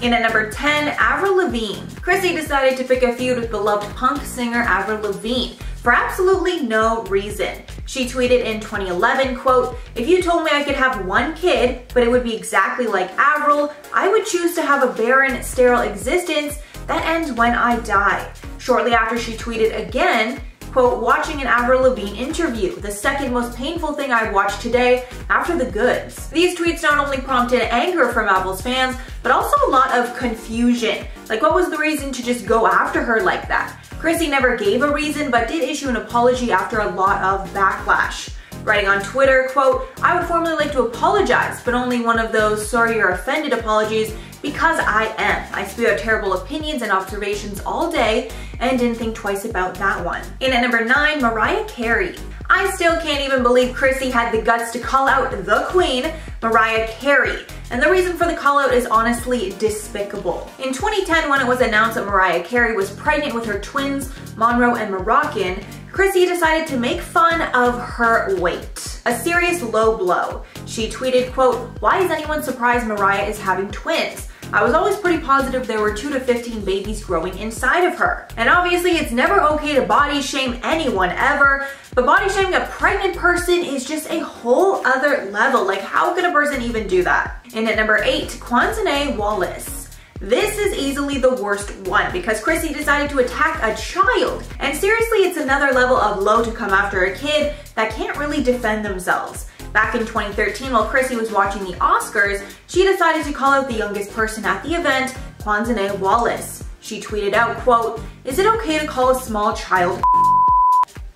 In at number 10, Avril Lavigne. Chrissy decided to pick a feud with beloved punk singer Avril Lavigne for absolutely no reason. She tweeted in 2011, quote, "If you told me I could have one kid, but it would be exactly like Avril, I would choose to have a barren, sterile existence that ends when I die." Shortly after, she tweeted again, quote, "Watching an Avril Lavigne interview, the second most painful thing I've watched today after the goods." These tweets not only prompted anger from Avril's fans, but also a lot of confusion. Like, what was the reason to just go after her like that? Chrissy never gave a reason, but did issue an apology after a lot of backlash. Writing on Twitter, quote, "I would formally like to apologize, but only one of those sorry you're offended apologies, because I am. I spew out terrible opinions and observations all day and didn't think twice about that one." In at number 9, Mariah Carey. I still can't even believe Chrissy had the guts to call out the queen, Mariah Carey. And the reason for the call out is honestly despicable. In 2010, when it was announced that Mariah Carey was pregnant with her twins, Monroe and Moroccan, Chrissy decided to make fun of her weight. A serious low blow. She tweeted, quote, "Why is anyone surprised Mariah is having twins? I was always pretty positive there were 2 to 15 babies growing inside of her." And obviously it's never okay to body shame anyone ever, but body shaming a pregnant person is just a whole other level. Like, how could a person even do that? And at number 8, Quincy Wallace. This is easily the worst one because Chrissy decided to attack a child. And seriously, it's another level of low to come after a kid that can't really defend themselves. Back in 2013, while Chrissy was watching the Oscars, she decided to call out the youngest person at the event, Quincy Wallace. She tweeted out, quote, "Is it okay to call a small child?"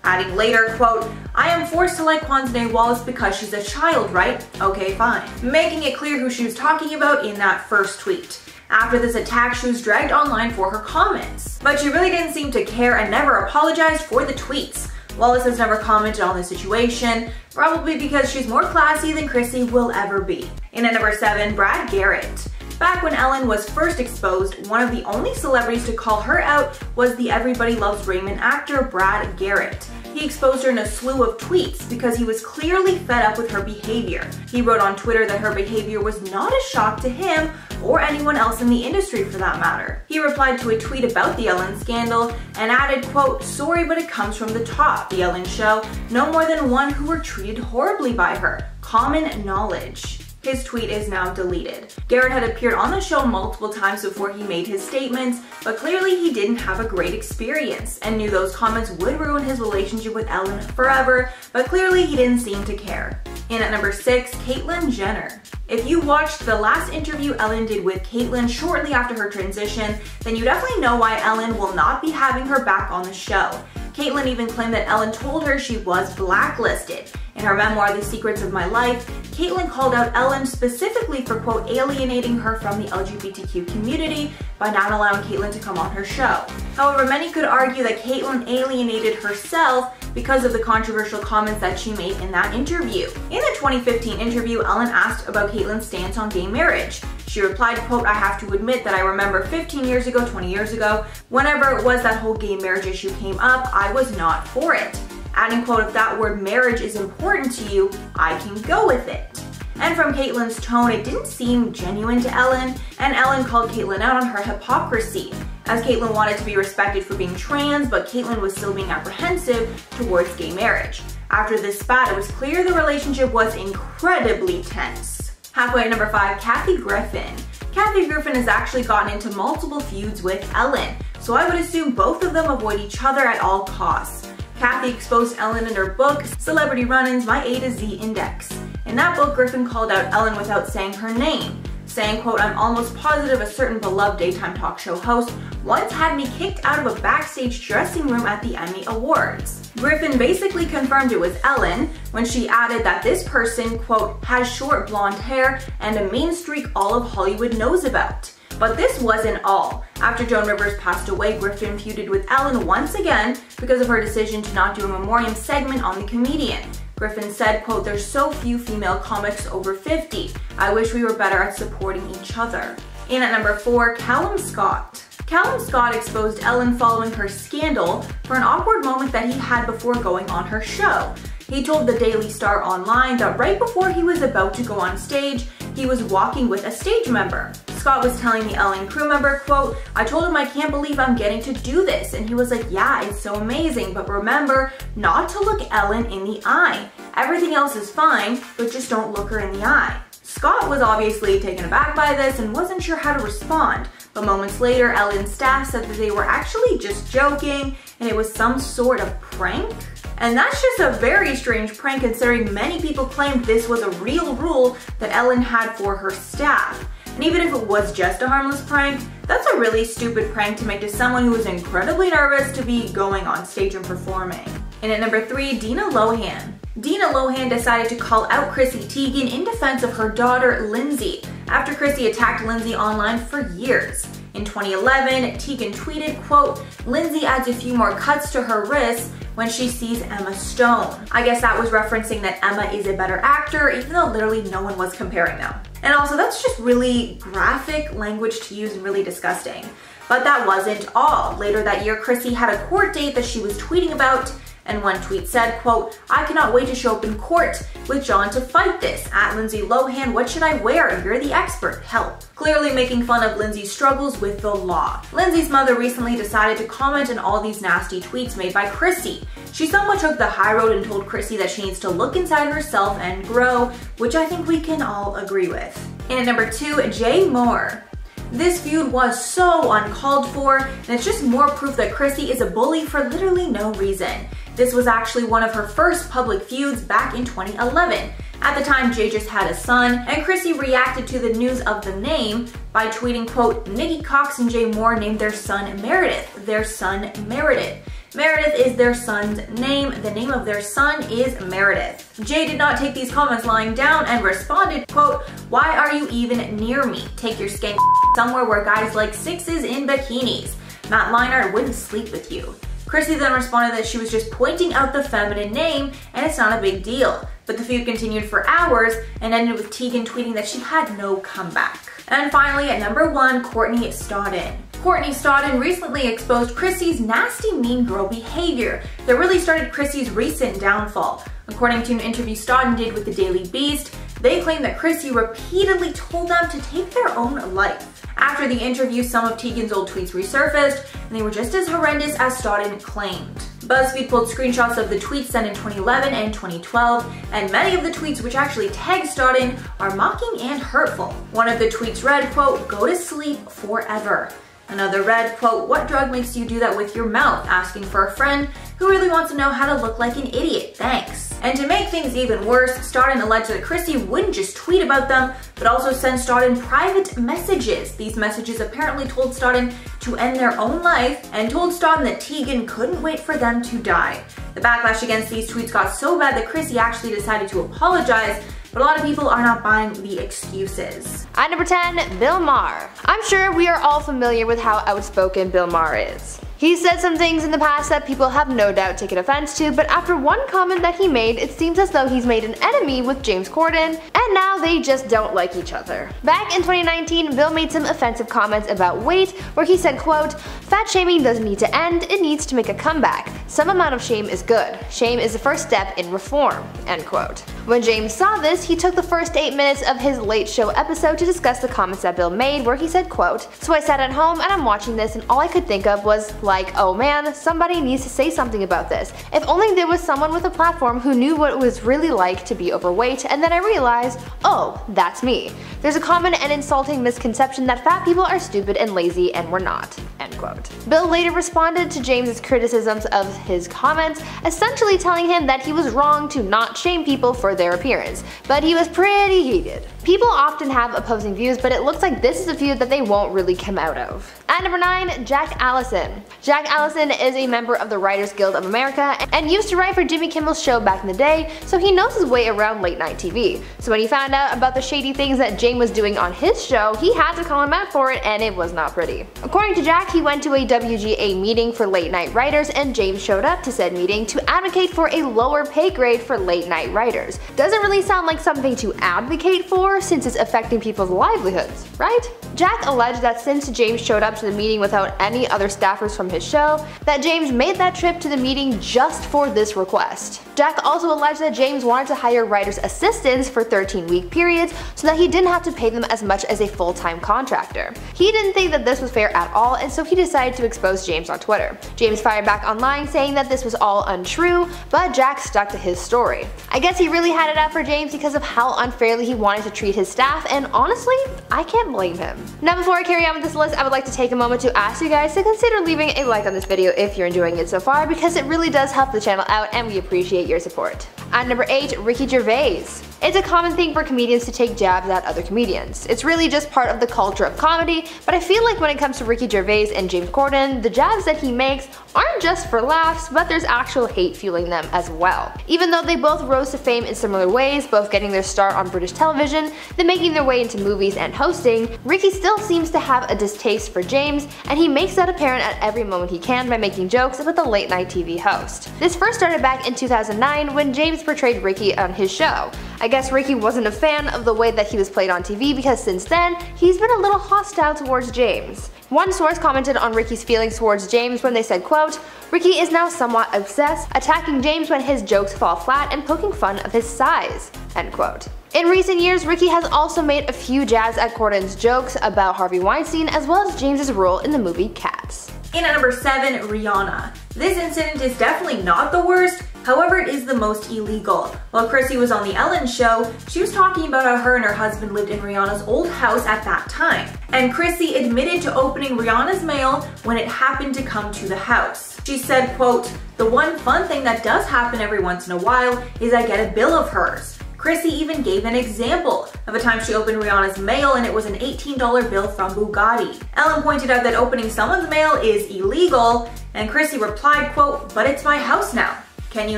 Adding later, quote, "I am forced to like Quincy Wallace because she's a child, right? Okay, fine." Making it clear who she was talking about in that first tweet. After this attack, she was dragged online for her comments. But she really didn't seem to care and never apologized for the tweets. Wallace has never commented on the situation, probably because she's more classy than Chrissy will ever be. In at number 7, Brad Garrett. Back when Ellen was first exposed, one of the only celebrities to call her out was the Everybody Loves Raymond actor Brad Garrett. He exposed her in a slew of tweets because he was clearly fed up with her behavior. He wrote on Twitter that her behavior was not a shock to him or anyone else in the industry for that matter. He replied to a tweet about the Ellen scandal and added, quote, "Sorry, but it comes from the top. The Ellen show, no more than one who were treated horribly by her. Common knowledge." His tweet is now deleted. Garrett had appeared on the show multiple times before he made his statements, but clearly he didn't have a great experience and knew those comments would ruin his relationship with Ellen forever, but clearly he didn't seem to care. In at number 6, Caitlyn Jenner. If you watched the last interview Ellen did with Caitlyn shortly after her transition, then you definitely know why Ellen will not be having her back on the show. Caitlyn even claimed that Ellen told her she was blacklisted. In her memoir, The Secrets of My Life, Caitlyn called out Ellen specifically for, quote, alienating her from the LGBTQ community by not allowing Caitlyn to come on her show. However, many could argue that Caitlyn alienated herself because of the controversial comments that she made in that interview. In the 2015 interview, Ellen asked about Caitlyn's stance on gay marriage. She replied, quote, "I have to admit that I remember 15 years ago, 20 years ago, whenever it was that whole gay marriage issue came up, I was not for it." Adding, quote, "If that word marriage is important to you, I can go with it." And from Caitlyn's tone, it didn't seem genuine to Ellen, and Ellen called Caitlyn out on her hypocrisy, as Caitlyn wanted to be respected for being trans, but Caitlyn was still being apprehensive towards gay marriage. After this spat, it was clear the relationship was incredibly tense. Halfway at number 5, Kathy Griffin. Kathy Griffin has actually gotten into multiple feuds with Ellen, so I would assume both of them avoid each other at all costs. Kathy exposed Ellen in her book, Celebrity Run-Ins, My A to Z Index. In that book, Griffin called out Ellen without saying her name, saying, quote, "I'm almost positive a certain beloved daytime talk show host once had me kicked out of a backstage dressing room at the Emmy Awards." Griffin basically confirmed it was Ellen when she added that this person, quote, "has short blonde hair and a mean streak all of Hollywood knows about." But this wasn't all. After Joan Rivers passed away, Griffin feuded with Ellen once again because of her decision to not do a memoriam segment on the comedian. Griffin said, quote, "There's so few female comics over 50. I wish we were better at supporting each other." In at number 4, Calum Scott. Calum Scott exposed Ellen following her scandal for an awkward moment that he had before going on her show. He told the Daily Star Online that right before he was about to go on stage, he was walking with a stage member. Scott was telling the Ellen crew member, quote, "I told him I can't believe I'm getting to do this." And he was like, "Yeah, it's so amazing, but remember not to look Ellen in the eye. Everything else is fine, but just don't look her in the eye." Scott was obviously taken aback by this and wasn't sure how to respond, but moments later, Ellen's staff said that they were actually just joking and it was some sort of prank. And that's just a very strange prank considering many people claimed this was a real rule that Ellen had for her staff. And even if it was just a harmless prank, that's a really stupid prank to make to someone who is incredibly nervous to be going on stage and performing. And at number 3, Dina Lohan. Dina Lohan decided to call out Chrissy Teigen in defense of her daughter Lindsay after Chrissy attacked Lindsay online for years. In 2011, Teigen tweeted, quote, "Lindsay adds a few more cuts to her wrists when she sees Emma Stone." I guess that was referencing that Emma is a better actor, even though literally no one was comparing them. And also that's just really graphic language to use and really disgusting. But that wasn't all. Later that year, Chrissy had a court date that she was tweeting about, and one tweet said, quote, "I cannot wait to show up in court with John to fight this. At Lindsay Lohan, what should I wear? You're the expert, help." Clearly making fun of Lindsay's struggles with the law. Lindsay's mother recently decided to comment on all these nasty tweets made by Chrissy. She somewhat took the high road and told Chrissy that she needs to look inside herself and grow, which I think we can all agree with. And at number 2, Jay Moore. This feud was so uncalled for, and it's just more proof that Chrissy is a bully for literally no reason. This was actually one of her first public feuds back in 2011. At the time, Jay just had a son, and Chrissy reacted to the news of the name by tweeting, quote, "Nikki Cox and Jay Moore named their son Meredith. Their son Meredith. Meredith is their son's name. The name of their son is Meredith." Jay did not take these comments lying down and responded, quote, "Why are you even near me? Take your skank somewhere where guys like sixes in bikinis. Matt Leinart wouldn't sleep with you." Chrissy then responded that she was just pointing out the feminine name and it's not a big deal. But the feud continued for hours and ended with Teigen tweeting that she had no comeback. And finally, at number 1, Courtney Stodden. Courtney Stodden recently exposed Chrissy's nasty mean girl behavior that really started Chrissy's recent downfall. According to an interview Stodden did with the Daily Beast, they claim that Chrissy repeatedly told them to take their own life. After the interview, some of Teigen's old tweets resurfaced, and they were just as horrendous as Stodden claimed. BuzzFeed pulled screenshots of the tweets sent in 2011 and 2012, and many of the tweets which actually tagged Stodden are mocking and hurtful. One of the tweets read, quote, "Go to sleep forever." Another read, quote, "What drug makes you do that with your mouth? Asking for a friend who really wants to know how to look like an idiot. Thanks." And to make things even worse, Stodden alleged that Chrissy wouldn't just tweet about them, but also send Stodden private messages. These messages apparently told Stodden to end their own life and told Stodden that Teigen couldn't wait for them to die. The backlash against these tweets got so bad that Chrissy actually decided to apologize, but a lot of people are not buying the excuses. At number 10, Bill Maher. I'm sure we are all familiar with how outspoken Bill Maher is. He's said some things in the past that people have no doubt taken offense to, but after one comment that he made, it seems as though he's made an enemy with James Corden, and now they just don't like each other. Back in 2019, Bill made some offensive comments about weight, where he said, quote, "Fat shaming doesn't need to end, it needs to make a comeback. Some amount of shame is good. Shame is the first step in reform," end quote. When James saw this, he took the first 8 minutes of his Late Show episode to discuss the comments that Bill made, where he said, quote, "So I sat at home and I'm watching this and all I could think of was like, oh man, somebody needs to say something about this. If only there was someone with a platform who knew what it was really like to be overweight, and then I realized, oh, that's me. There's a common and insulting misconception that fat people are stupid and lazy, and we're not," end quote. Bill later responded to James's criticisms of his comments, essentially telling him that he was wrong to not shame people for their appearance, but he was pretty heated. People often have opposing views, but it looks like this is a feud that they won't really come out of. At number 9, Jack Allison. Jack Allison is a member of the Writers Guild of America and used to write for Jimmy Kimmel's show back in the day, so he knows his way around late night TV. So when he found out about the shady things that James was doing on his show, he had to call him out for it, and it was not pretty. According to Jack, he he went to a WGA meeting for late night writers and James showed up to said meeting to advocate for a lower pay grade for late night writers. Doesn't really sound like something to advocate for since it's affecting people's livelihoods, right? Jack alleged that since James showed up to the meeting without any other staffers from his show, that James made that trip to the meeting just for this request. Jack also alleged that James wanted to hire writers' assistants for 13-week periods so that he didn't have to pay them as much as a full-time contractor. He didn't think that this was fair at all, and so he decided to expose James on Twitter. James fired back online saying that this was all untrue, but Jack stuck to his story. I guess he really had it out for James because of how unfairly he wanted to treat his staff, and honestly, I can't blame him. Now before I carry on with this list, I would like to take a moment to ask you guys to consider leaving a like on this video if you're enjoying it so far, because it really does help the channel out and we appreciate your support. At number 8, Ricky Gervais. It's a common thing for comedians to take jabs at other comedians. It's really just part of the culture of comedy, but I feel like when it comes to Ricky Gervais and James Corden, the jabs that he makes aren't just for laughs, but there's actual hate fueling them as well. Even though they both rose to fame in similar ways, both getting their start on British television, then making their way into movies and hosting, Ricky still seems to have a distaste for James, and he makes that apparent at every moment he can by making jokes about the late night TV host. This first started back in 2009 when James portrayed Ricky on his show. I guess Ricky wasn't a fan of the way that he was played on TV because since then, he's been a little hostile towards James. One source commented on Ricky's feelings towards James when they said, quote, "Ricky is now somewhat obsessed, attacking James when his jokes fall flat and poking fun of his size," end quote. In recent years, Ricky has also made a few jabs at Corden's jokes about Harvey Weinstein as well as James's role in the movie Cats. In at number 7, Rihanna. This incident is definitely not the worst, however it is the most illegal. While Chrissy was on the Ellen show, she was talking about how her and her husband lived in Rihanna's old house at that time. And Chrissy admitted to opening Rihanna's mail when it happened to come to the house. She said, quote, "The one fun thing that does happen every once in a while is I get a bill of hers." Chrissy even gave an example of a time she opened Rihanna's mail and it was an $18 bill from Bugatti. Ellen pointed out that opening someone's mail is illegal, and Chrissy replied, quote, "But it's my house now. Can you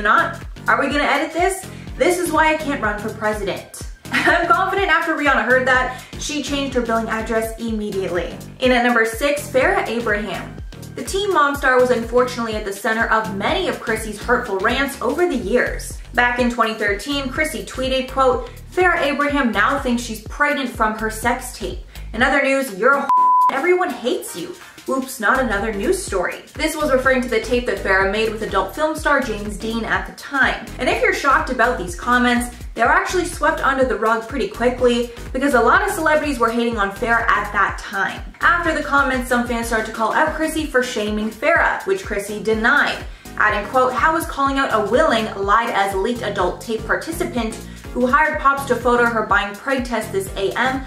not? Are we gonna edit this? This is why I can't run for president." I'm confident after Rihanna heard that, she changed her billing address immediately. In at number 6, Farrah Abraham. The teen mom star was unfortunately at the center of many of Chrissy's hurtful rants over the years. Back in 2013, Chrissy tweeted, quote, "Farrah Abraham now thinks she's pregnant from her sex tape. In other news, you're a everyone hates you. Oops, not another news story." This was referring to the tape that Farrah made with adult film star James Dean at the time. And if you're shocked about these comments, they were actually swept under the rug pretty quickly because a lot of celebrities were hating on Farrah at that time. After the comments, some fans started to call out Chrissy for shaming Farrah, which Chrissy denied, adding, quote, "How is calling out a willing, lied as leaked adult tape participant who hired Pops to photo her buying preg test this AM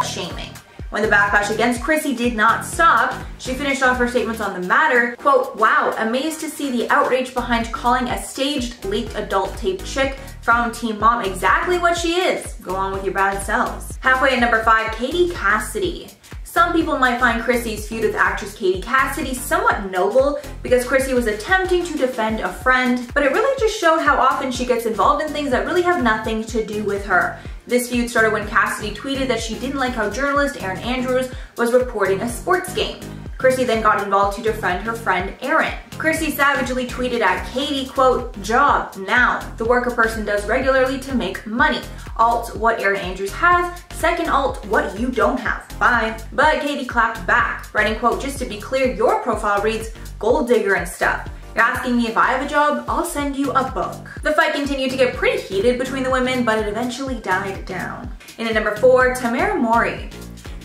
shaming?" When the backlash against Chrissy did not stop, she finished off her statements on the matter, quote, "Wow, amazed to see the outrage behind calling a staged, leaked adult tape chick from Teen Mom exactly what she is. Go on with your bad selves." Halfway at number 5, Cassidy. Some people might find Chrissy's feud with actress Cassidy somewhat noble because Chrissy was attempting to defend a friend, but it really just showed how often she gets involved in things that really have nothing to do with her. This feud started when Cassidy tweeted that she didn't like how journalist Erin Andrews was reporting a sports game. Chrissy then got involved to defend her friend Erin. Chrissy savagely tweeted at Katie, quote, "Job, now. The work a person does regularly to make money. Alt, what Erin Andrews has. Second alt, what you don't have. Bye." But Katie clapped back, writing, quote, "Just to be clear, your profile reads gold digger and stuff. You're asking me if I have a job? I'll send you a book." The fight continued to get pretty heated between the women, but it eventually died down. In at number 4, Tamera Mowry.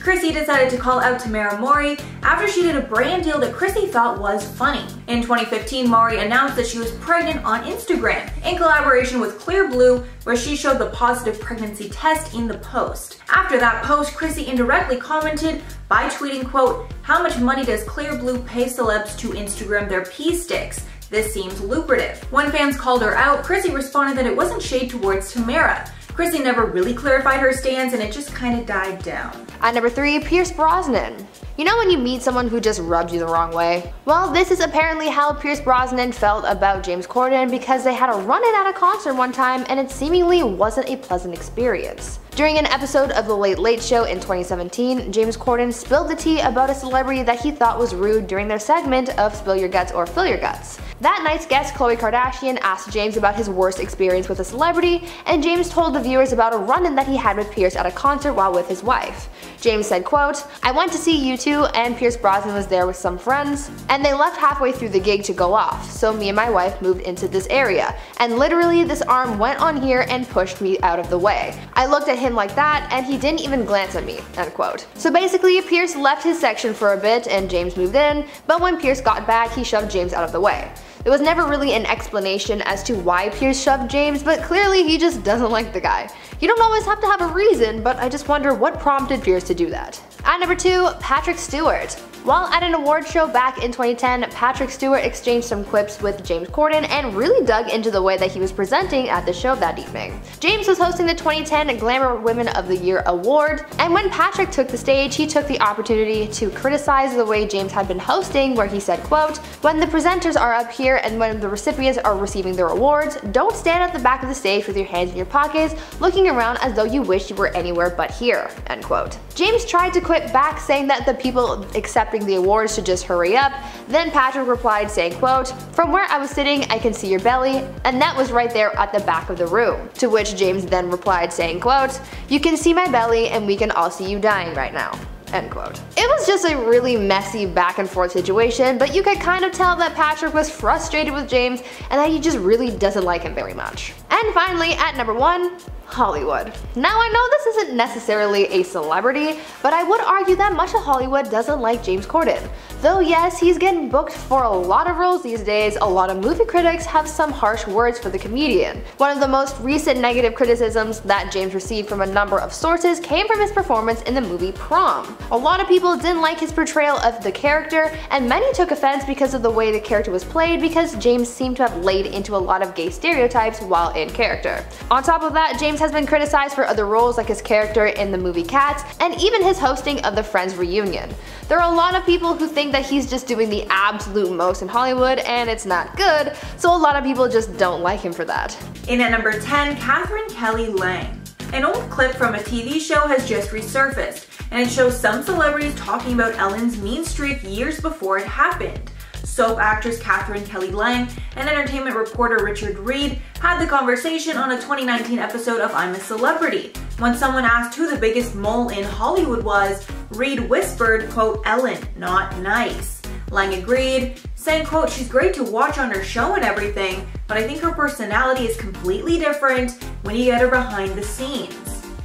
Chrissy decided to call out Tamera Mowry after she did a brand deal that Chrissy thought was funny. In 2015, Mowry announced that she was pregnant on Instagram in collaboration with Clear Blue, where she showed the positive pregnancy test in the post. After that post, Chrissy indirectly commented by tweeting, quote, "How much money does Clear Blue pay celebs to Instagram their pee sticks? This seems lucrative." When fans called her out, Chrissy responded that it wasn't shade towards Tamera. Chrissy never really clarified her stance and it just kind of died down. At number 3, Pierce Brosnan. You know when you meet someone who just rubs you the wrong way? Well, this is apparently how Pierce Brosnan felt about James Corden because they had a run-in at a concert one time and it seemingly wasn't a pleasant experience. During an episode of The Late Late Show in 2017, James Corden spilled the tea about a celebrity that he thought was rude during their segment of Spill Your Guts or Fill Your Guts. That night's guest, Khloe Kardashian, asked James about his worst experience with a celebrity, and James told the viewers about a run-in that he had with Pierce at a concert while with his wife. James said, quote, "I went to see U2 and Pierce Brosnan was there with some friends, and they left halfway through the gig to go off, so me and my wife moved into this area, and literally this arm went on here and pushed me out of the way. I looked at him like that and he didn't even glance at me," end quote. So basically Pierce left his section for a bit and James moved in, but when Pierce got back he shoved James out of the way. There was never really an explanation as to why Pierce shoved James, but clearly he just doesn't like the guy. You don't always have to have a reason, but I just wonder what prompted Pierce to do that. At number 2, Patrick Stewart. While at an award show back in 2010, Patrick Stewart exchanged some quips with James Corden and really dug into the way that he was presenting at the show that evening. James was hosting the 2010 Glamour Women of the Year award, and when Patrick took the stage, he took the opportunity to criticize the way James had been hosting, where he said, quote, "When the presenters are up here and when the recipients are receiving their awards, don't stand at the back of the stage with your hands in your pockets, looking around as though you wish you were anywhere but here," end quote. James tried to quip back, saying that the people accepting the awards should just hurry up. Then Patrick replied saying, quote, "From where I was sitting, I can see your belly, and that was right there at the back of the room." To which James then replied saying, quote, "You can see my belly and we can all see you dying right now." End quote. It was just a really messy back and forth situation, but you could kind of tell that Patrick was frustrated with James and that he just really doesn't like him very much. And finally, at number 1, Hollywood. Now I know this isn't necessarily a celebrity, but I would argue that much of Hollywood doesn't like James Corden. Though yes, he's getting booked for a lot of roles these days, a lot of movie critics have some harsh words for the comedian. One of the most recent negative criticisms that James received from a number of sources came from his performance in the movie Prom. A lot of people didn't like his portrayal of the character, and many took offense because of the way the character was played because James seemed to have laid into a lot of gay stereotypes while in character. On top of that, James has been criticized for other roles like his character in the movie Cats and even his hosting of the Friends reunion. There are a lot of people who think that he's just doing the absolute most in Hollywood and it's not good, so a lot of people just don't like him for that. In at number 10, Catherine Kelly Lang. An old clip from a TV show has just resurfaced, and it shows some celebrities talking about Ellen's mean streak years before it happened. Soap actress Catherine Kelly Lang and entertainment reporter Richard Reed had the conversation on a 2019 episode of I'm a Celebrity. When someone asked who the biggest mole in Hollywood was, Reed whispered, quote, "Ellen, not nice." Lang agreed, saying, quote, "She's great to watch on her show and everything, but I think her personality is completely different when you get her behind the scenes."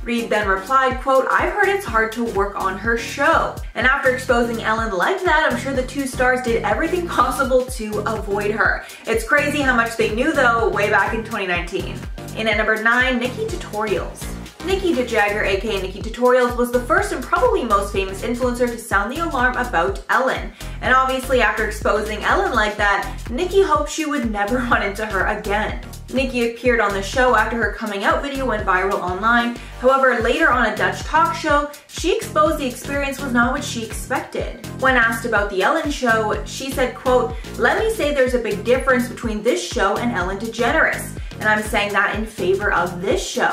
Reed then replied, quote, "I've heard it's hard to work on her show." And after exposing Ellen like that, I'm sure the two stars did everything possible to avoid her. It's crazy how much they knew though way back in 2019. In at number 9, NikkieTutorials. Nikkie DeJagger, aka NikkieTutorials, was the first and probably most famous influencer to sound the alarm about Ellen. And obviously after exposing Ellen like that, Nikkie hoped she would never run into her again. Nikkie appeared on the show after her coming out video went viral online. However, later on a Dutch talk show, she exposed the experience was not what she expected. When asked about the Ellen show, she said, quote, "Let me say there's a big difference between this show and Ellen DeGeneres, and I'm saying that in favor of this show."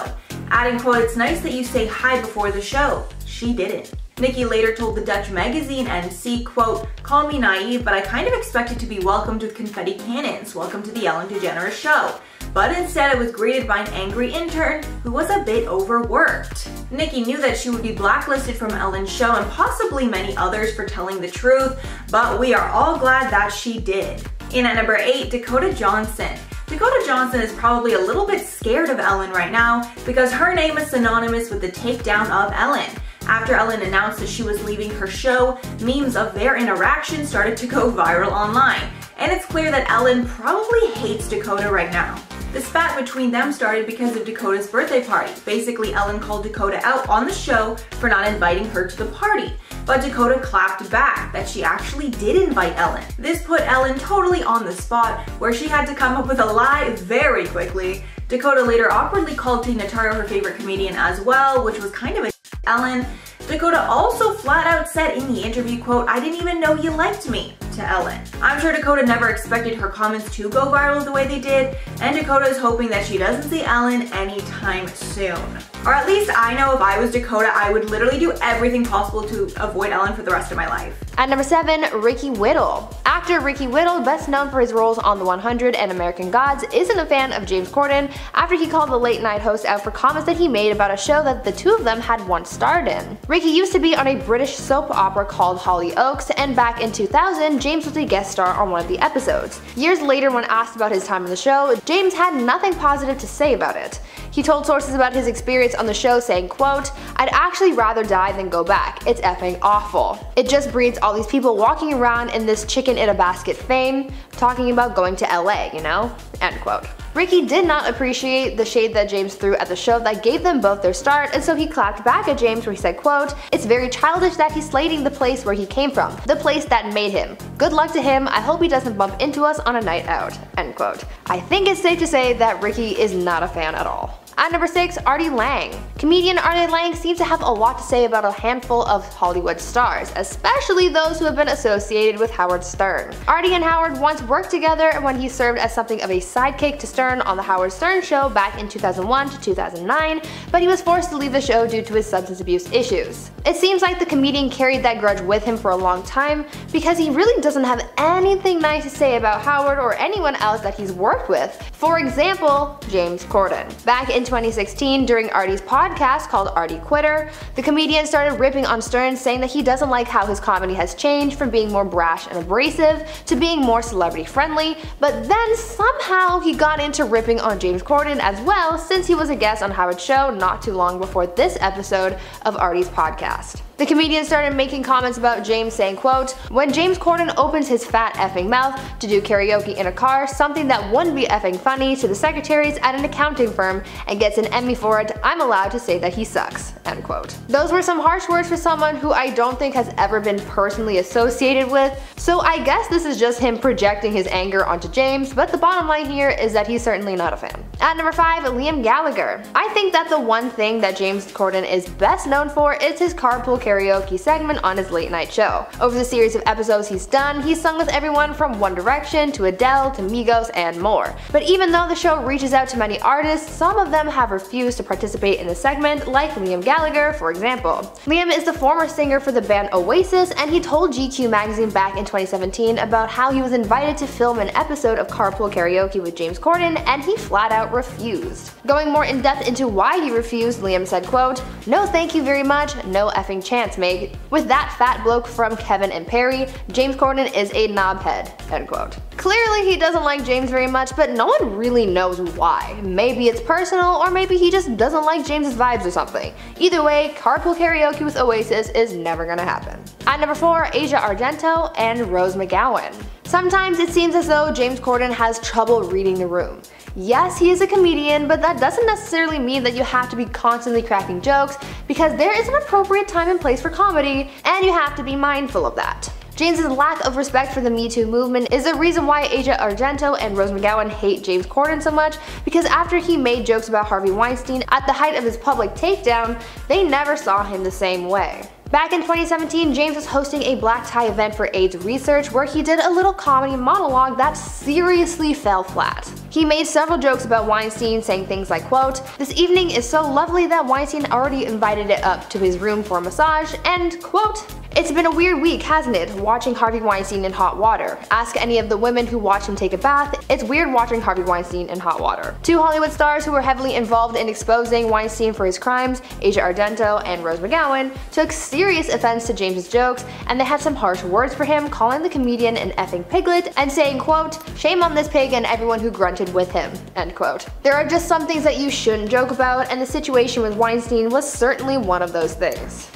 Adding, quote, "It's nice that you say hi before the show." She didn't. Nikkie later told the Dutch magazine NC, quote, "Call me naive, but I kind of expected to be welcomed with confetti cannons, welcome to the Ellen DeGeneres show. But instead I was greeted by an angry intern who was a bit overworked." Nikkie knew that she would be blacklisted from Ellen's show and possibly many others for telling the truth, but we are all glad that she did. In at number 8, Dakota Johnson. Dakota Johnson is probably a little bit scared of Ellen right now because her name is synonymous with the takedown of Ellen. After Ellen announced that she was leaving her show, memes of their interaction started to go viral online. And it's clear that Ellen probably hates Dakota right now. The spat between them started because of Dakota's birthday party. Basically, Ellen called Dakota out on the show for not inviting her to the party. But Dakota clapped back that she actually did invite Ellen. This put Ellen totally on the spot, where she had to come up with a lie very quickly. Dakota later awkwardly called Tig Notaro her favorite comedian as well, which was kind of a Ellen. Dakota also flat out said in the interview, quote, "I didn't even know you liked me," to Ellen. I'm sure Dakota never expected her comments to go viral the way they did, and Dakota is hoping that she doesn't see Ellen anytime soon. Or at least I know if I was Dakota, I would literally do everything possible to avoid Ellen for the rest of my life. At number 7, Ricky Whittle. Actor Ricky Whittle, best known for his roles on The 100 and American Gods, isn't a fan of James Corden after he called the late night host out for comments that he made about a show that the two of them had once starred in. Ricky used to be on a British soap opera called Hollyoaks, and back in 2000, James was a guest star on one of the episodes. Years later, when asked about his time on the show, James had nothing positive to say about it. He told sources about his experience on the show saying, quote, "I'd actually rather die than go back. It's effing awful. It just breeds all these people walking around in this chicken in a basket fame, talking about going to LA, you know?" End quote. Ricky did not appreciate the shade that James threw at the show that gave them both their start, and so he clapped back at James where he said, quote, "It's very childish that he's slating the place where he came from, the place that made him. Good luck to him, I hope he doesn't bump into us on a night out." End quote. I think it's safe to say that Ricky is not a fan at all. At number 6, Artie Lang. Comedian Artie Lang seems to have a lot to say about a handful of Hollywood stars, especially those who have been associated with Howard Stern. Artie and Howard once worked together when he served as something of a sidekick to Stern on the Howard Stern Show back in 2001 to 2009, but he was forced to leave the show due to his substance abuse issues. It seems like the comedian carried that grudge with him for a long time because he really doesn't have anything nice to say about Howard or anyone else that he's worked with. For example, James Corden. Back in 2016, during Artie's podcast called Artie Quitter, the comedian started ripping on Stern, saying that he doesn't like how his comedy has changed from being more brash and abrasive to being more celebrity friendly, but then somehow he got into ripping on James Corden as well, since he was a guest on Howard's show not too long before this episode of Artie's podcast. The comedian started making comments about James, saying, quote, "When James Corden opens his fat effing mouth to do karaoke in a car, something that wouldn't be effing funny to the secretaries at an accounting firm, and gets an Emmy for it, I'm allowed to say that he sucks." End quote. Those were some harsh words for someone who I don't think has ever been personally associated with, so I guess this is just him projecting his anger onto James, but the bottom line here is that he's certainly not a fan. At number 5, Liam Gallagher. I think that the one thing that James Corden is best known for is his carpool karaoke segment on his late night show. Over the series of episodes he's done, he's sung with everyone from One Direction to Adele to Migos and more. But even though the show reaches out to many artists, some of them have refused to participate in the segment, like Liam Gallagher, for example. Liam is the former singer for the band Oasis, and he told GQ magazine back in 2017 about how he was invited to film an episode of Carpool Karaoke with James Corden, and he flat out refused. Going more in depth into why he refused, Liam said, quote, "No thank you very much, no effing chance, mate. With that fat bloke from Kevin and Perry, James Corden is a knobhead." End quote. Clearly he doesn't like James very much, but no one really knows why. Maybe it's personal, or maybe he just doesn't like James's vibes or something. Either way, Carpool Karaoke with Oasis is never gonna happen. At number 4, Asia Argento and Rose McGowan. Sometimes it seems as though James Corden has trouble reading the room. Yes, he is a comedian, but that doesn't necessarily mean that you have to be constantly cracking jokes, because there is an appropriate time and place for comedy, and you have to be mindful of that. James's lack of respect for the Me Too movement is the reason why Asia Argento and Rose McGowan hate James Corden so much, because after he made jokes about Harvey Weinstein at the height of his public takedown, they never saw him the same way. Back in 2017, James was hosting a black tie event for AIDS research where he did a little comedy monologue that seriously fell flat. He made several jokes about Weinstein, saying things like, quote, "This evening is so lovely that Weinstein already invited it up to his room for a massage," and, quote, "It's been a weird week, hasn't it, watching Harvey Weinstein in hot water. Ask any of the women who watch him take a bath, it's weird watching Harvey Weinstein in hot water." Two Hollywood stars who were heavily involved in exposing Weinstein for his crimes, Asia Argento and Rose McGowan, took serious offense to James's jokes, and they had some harsh words for him, calling the comedian an effing piglet and saying, quote, "Shame on this pig and everyone who grunted with him." End quote. There are just some things that you shouldn't joke about, and the situation with Weinstein was certainly one of those things.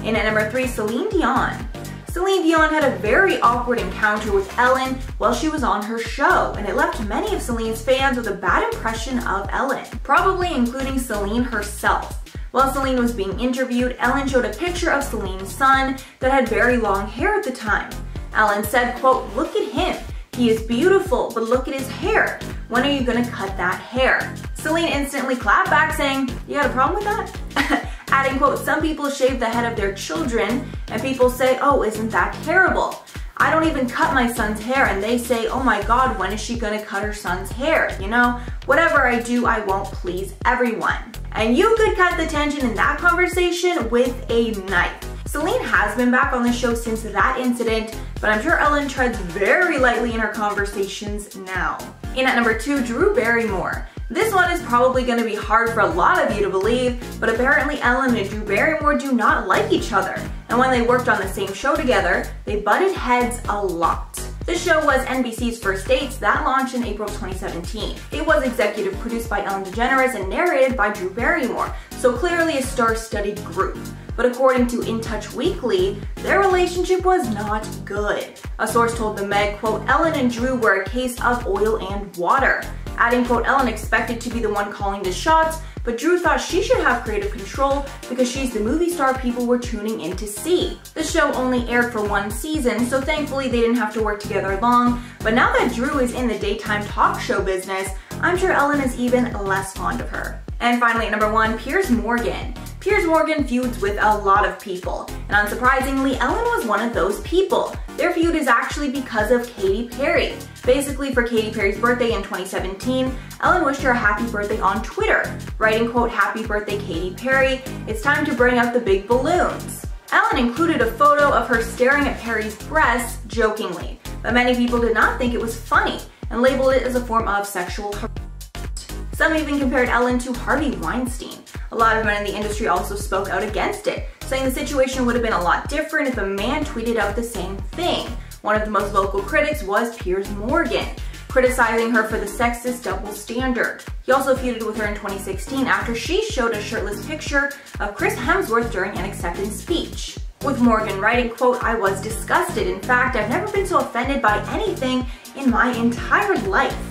In at number 3, Celine Dion. Celine Dion had a very awkward encounter with Ellen while she was on her show, and it left many of Celine's fans with a bad impression of Ellen, probably including Celine herself. While Celine was being interviewed, Ellen showed a picture of Celine's son that had very long hair at the time. Ellen said, quote, "Look at him. He is beautiful, but look at his hair. When are you gonna cut that hair?" Celine instantly clapped back, saying, "You got a problem with that?" adding, quote, some people shave the head of their children and people say, oh, isn't that terrible? I don't even cut my son's hair and they say, oh my god, when is she gonna cut her son's hair? You know, whatever I do, I won't please everyone. And you could cut the tension in that conversation with a knife. Celine has been back on the show since that incident, but I'm sure Ellen treads very lightly in her conversations now. In at number 2, Drew Barrymore. This one is probably going to be hard for a lot of you to believe, but apparently Ellen and Drew Barrymore do not like each other. And when they worked on the same show together, they butted heads a lot. The show was NBC's First Dates that launched in April 2017. It was executive produced by Ellen DeGeneres and narrated by Drew Barrymore, so clearly a star-studded group. But according to In Touch Weekly, their relationship was not good. A source told the Meg, quote, Ellen and Drew were a case of oil and water. Adding, quote, Ellen expected to be the one calling the shots, but Drew thought she should have creative control because she's the movie star people were tuning in to see. The show only aired for 1 season, so thankfully they didn't have to work together long, but now that Drew is in the daytime talk show business, I'm sure Ellen is even less fond of her. And finally at number 1, Piers Morgan. Piers Morgan feuds with a lot of people, and unsurprisingly, Ellen was one of those people. Their feud is actually because of Katy Perry. Basically, for Katy Perry's birthday in 2017, Ellen wished her a happy birthday on Twitter, writing, quote, happy birthday Katy Perry, it's time to bring out the big balloons. Ellen included a photo of her staring at Perry's breasts jokingly, but many people did not think it was funny and labeled it as a form of sexual harassment. Some even compared Ellen to Harvey Weinstein. A lot of men in the industry also spoke out against it, saying the situation would have been a lot different if a man tweeted out the same thing. One of the most vocal critics was Piers Morgan, criticizing her for the sexist double standard. He also feuded with her in 2016 after she showed a shirtless picture of Chris Hemsworth during an acceptance speech. With Morgan writing, quote, I was disgusted. In fact, I've never been so offended by anything in my entire life.